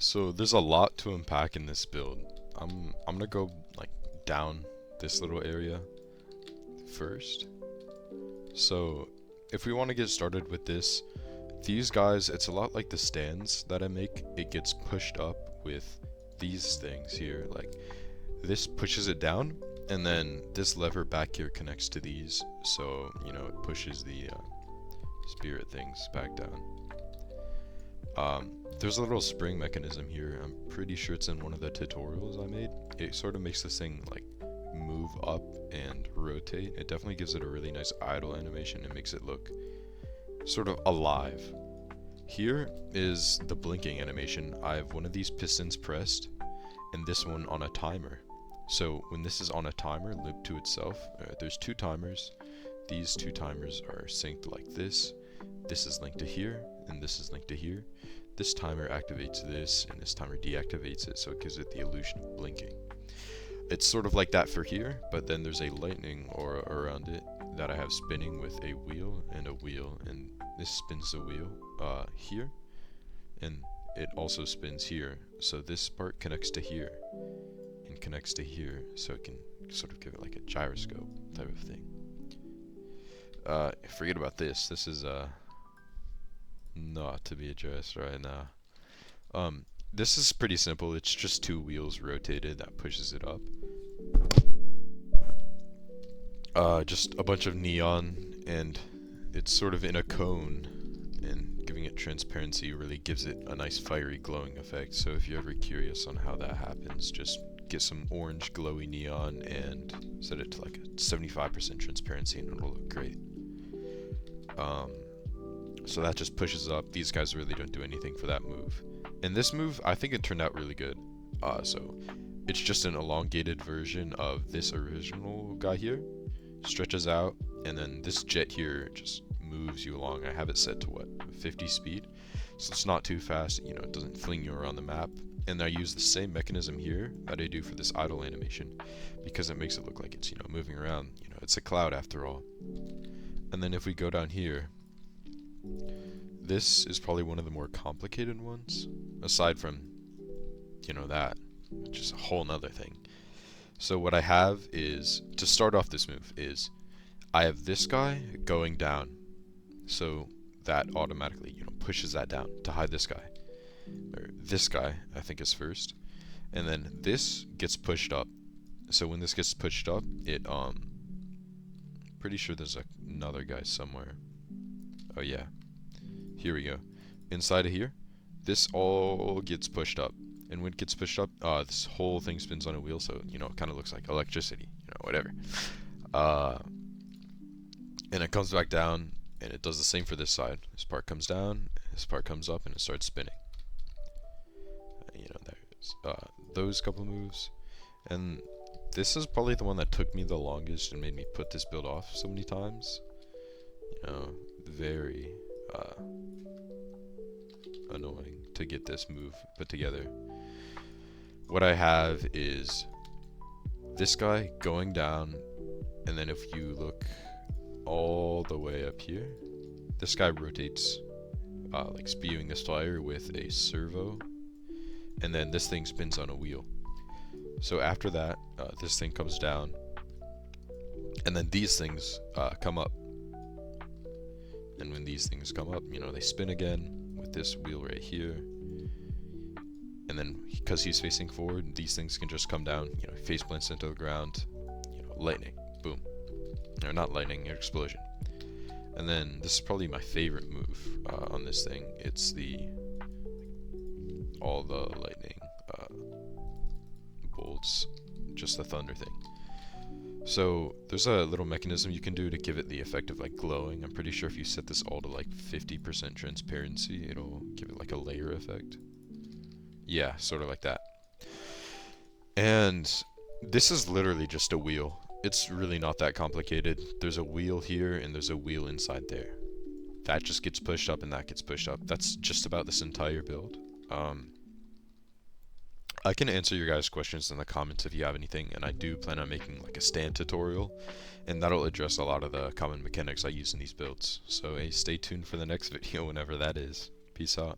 So there's a lot to unpack in this build. I'm gonna go like down this little area first. So if we want to get started with this, these guys, it's a lot like the stands that I make. It gets pushed up with these things here. Like this pushes it down, and then this lever back here connects to these, so you know it pushes the spirit things back down. There's a little spring mechanism here. I'm pretty sure it's in one of the tutorials I made. It sort of makes this thing like move up and rotate. It definitely gives it a really nice idle animation and makes it look sort of alive. Here is the blinking animation. I have one of these pistons pressed and this one on a timer. So when this is on a timer looped to itself, there's two timers. These two timers are synced like this. This is linked to here, and this is linked to here. This timer activates this, and this timer deactivates it, so it gives it the illusion of blinking. It's sort of like that for here, but then there's a lightning aura around it that I have spinning with a wheel, and this spins the wheel here, and it also spins here. So this part connects to here, and connects to here, so it can sort of give it like a gyroscope type of thing. Forget about this. This is not to be addressed right now. This is pretty simple. It's just two wheels rotated that pushes it up. Just a bunch of neon, and it's sort of in a cone, and giving it transparency really gives it a nice fiery glowing effect. So if you're ever curious on how that happens, just get some orange glowy neon and set it to like a 75% transparency and it'll look great. So that just pushes up. These guys really don't do anything for that move. And this move, I think it turned out really good. So it's just an elongated version of this original guy here. Stretches out, and then this jet here just moves you along. I have it set to what, 50 speed? So it's not too fast, you know, it doesn't fling you around the map. And I use the same mechanism here that I do for this idle animation, because it makes it look like it's, you know, moving around. You know, it's a cloud after all. And then if we go down here, this is probably one of the more complicated ones, aside from, you know, that, which is a whole nother thing. So what I have is, to start off this move, is I have this guy going down, so that automatically, you know, pushes that down to hide this guy. Or this guy, I think, is first, and then this gets pushed up. So when this gets pushed up, it pretty sure there's another guy somewhere. Oh yeah, here we go. Inside of here, this all gets pushed up, and when it gets pushed up, this whole thing spins on a wheel, so you know it kind of looks like electricity, you know, whatever. And it comes back down, and it does the same for this side. This part comes down, this part comes up, and it starts spinning. You know, there's those couple moves, and this is probably the one that took me the longest and made me put this build off so many times. You know, very annoying to get this move put together. What I have is this guy going down, and then if you look all the way up here, this guy rotates like spewing this fire with a servo, and then this thing spins on a wheel. So after that, this thing comes down, and then these things come up. And when these things come up, you know, they spin again with this wheel right here. And then because he's facing forward, these things can just come down, you know, face plants into the ground, you know, lightning, boom. Or not lightning, explosion. And then this is probably my favorite move on this thing. It's all the lightning bolts, just the thunder thing. So there's a little mechanism you can do to give it the effect of like glowing. I'm pretty sure if you set this all to like 50% transparency, it'll give it like a layer effect. Yeah, sort of like that. And this is literally just a wheel. It's really not that complicated. There's a wheel here and there's a wheel inside there. That just gets pushed up and that gets pushed up. That's just about this entire build. I can answer your guys' questions in the comments if you have anything, and I do plan on making like a stand tutorial, and that'll address a lot of the common mechanics I use in these builds. So stay tuned for the next video whenever that is. Peace out.